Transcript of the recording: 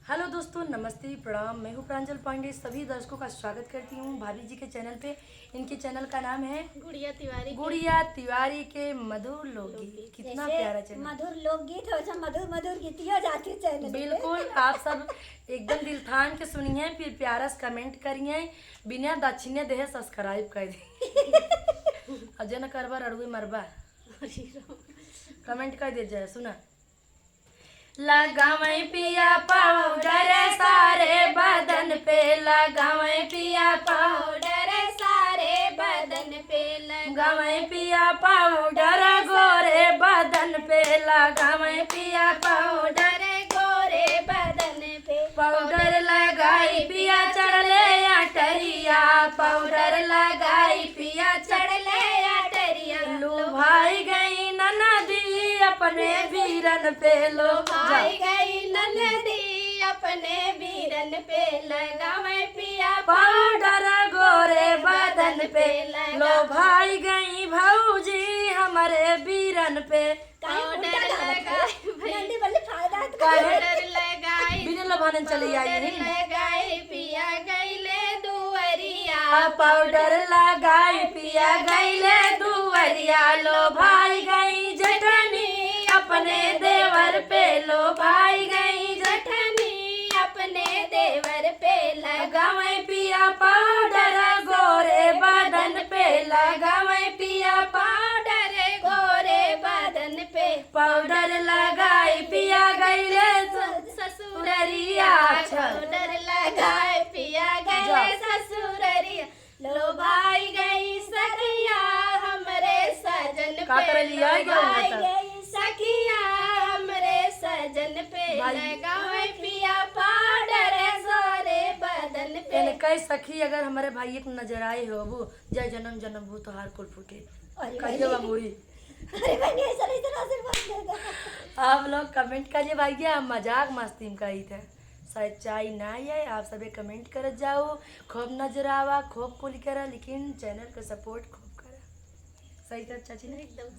Hello दोस्तों, नमस्ते, प्रणाम। मैं हूँ प्रांजल पांडे। सभी दर्शकों का स्वागत करती हूँ भाभी जी के चैनल पे। इनके चैनल का नाम है गुड़िया तिवारी के मधुर लोकगीत। कितना प्यारा चैनल, मधुर लोकगीत हो, मधुर मधुर गीतियाँ जाती है चैनल। बिल्कुल। आप सब एकदम दिल थान के सुनिए, फिर प्यारा से कमेंट करिए, बिना दक्षिणे देहे सब्सक्राइब कर दी। अजय न करबा अड़ुई मरबा कमेंट कर दे जाए। सुना लगावे पिया पाउडर सारे बदन पे, लगावे पिया पाउडर सारे बदन पे लगावे पिया पाउडर गोरे बदन पे, लगावे पिया पाउडर गोरे बदन पे पाउडर लगाई पिया चढ़ले अटरिया, पाउडर लगाई पिया चढ़ले अटरिया। लो भाई गई ननदी अपने वीरन पे, लो भाई गई ननदी अपने वीरन पे, लगावे पिया पाउडर गोरे बदन पे, लो भाई गई भौजी हमारे वीरन पे। पाउडर लगाई पाउडर लगाई बिना लभाने चली आई लगाई पिया गईले दुवरिया, पाउडर लगाई पिया गईले दुवरिया, लो भाई गई जटनी अपने देवर पे, लो भाई गई जठनी अपने देवर पे लगावे पिया पाउडर गोरे बदन पे, लगावे पिया पाउडर गोरे बदन पे पाउडर लगाई पिया गईले ससुररिया, पाउडर लगाए पिया गए ससुररिया, लो भाई गई सखिया हमरे सजन का पे, कर लिया लो भाई गई सखिया हमरे सजन पे, लगाए पिया पाउडर गोरे बदन पे। कई सखी अगर हमारे भाई को नजर आए हो वो जय जन्म जन्म हो तो हार कुल फूटे कहिए बाबूरी। आप लोग कमेंट करिए भैया, हम मजाक मस्ती में कही थे, सच्चाई ना है। आप सभी कमेंट कर जाओ, खूब नजर आवा, खूब कुल करा, लेकिन चैनल को सपोर्ट खूब करा। सही था चाची ने? एकदम